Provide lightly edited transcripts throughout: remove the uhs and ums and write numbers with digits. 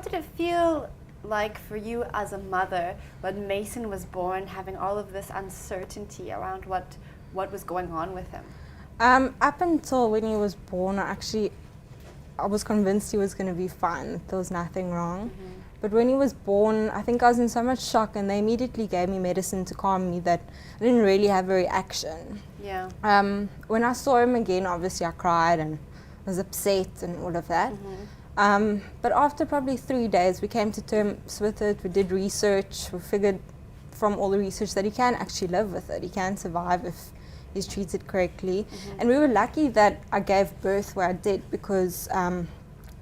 did it feel like for you as a mother when Mason was born, having all of this uncertainty around what was going on with him? Up until when he was born, I was convinced he was going to be fine. There was nothing wrong. But when he was born, I think I was in so much shock, and they immediately gave me medicine to calm me that I didn't really have a reaction. Yeah. When I saw him again, obviously I cried and was upset and all of that. But after probably 3 days, we came to terms with it. We did research. We figured from all the research that he can actually live with it. He can survive if he's treated correctly. And we were lucky that I gave birth where I did, because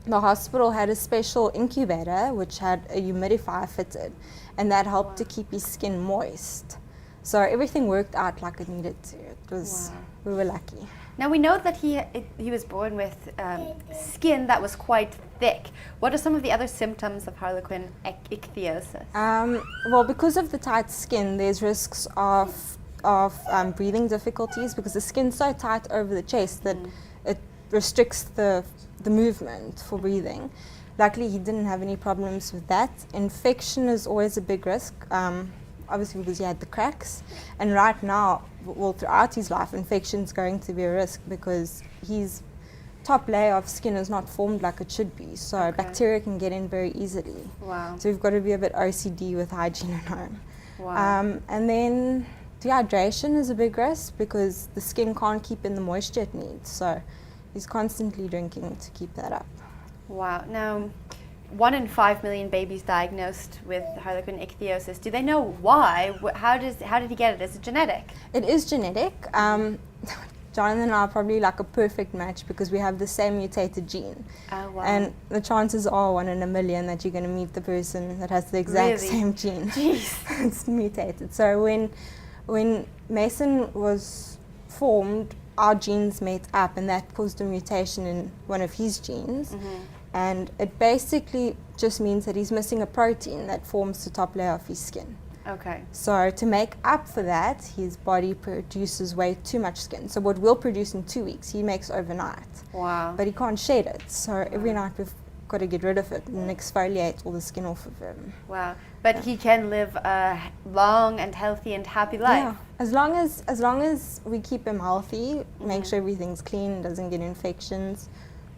the hospital had a special incubator which had a humidifier fitted, and that helped to keep his skin moist. So everything worked out like it needed to. We were lucky. Now we know that he was born with skin that was quite thick. What are some of the other symptoms of Harlequin ichthyosis? Well, because of the tight skin, there's risks of breathing difficulties, because the skin's so tight over the chest that it restricts the movement for breathing. Luckily, he didn't have any problems with that. Infection is always a big risk, obviously because he had the cracks. And right now, well, throughout his life, infection's going to be a risk because his top layer of skin is not formed like it should be. So bacteria can get in very easily. Wow. So we've got to be a bit OCD with hygiene at home. Wow. And then dehydration is a big risk because the skin can't keep in the moisture it needs. So he's constantly drinking to keep that up. Wow. Now, 1 in 5 million babies diagnosed with Harlequin ichthyosis. Do they know why? How did he get it? Is it genetic? It is genetic. Jonathan and I are probably like a perfect match because we have the same mutated gene. Oh, wow. And the chances are 1 in a million that you're going to meet the person that has the exact same gene. Jeez. It's mutated. So when Mason was formed, our genes met up, and that caused a mutation in one of his genes. And it basically just means that he's missing a protein that forms the top layer of his skin. Okay. So to make up for that, his body produces way too much skin. So what we'll produce in 2 weeks, he makes overnight. Wow. But he can't shed it. So every night we've got to get rid of it and exfoliate all the skin off of him. Wow. But he can live a long and healthy and happy life. Yeah. As long as we keep him healthy, make sure everything's clean, doesn't get infections,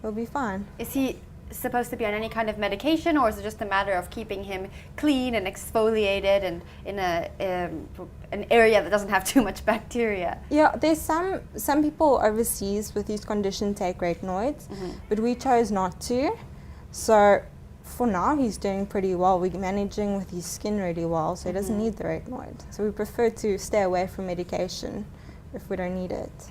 he'll be fine. Is he supposed to be on any kind of medication, or is it just a matter of keeping him clean and exfoliated and in an area that doesn't have too much bacteria? Yeah, there's some people overseas with these conditions take retinoids, but we chose not to. So for now, he's doing pretty well. We're managing with his skin really well, so he doesn't need the retinoid. So we prefer to stay away from medication if we don't need it.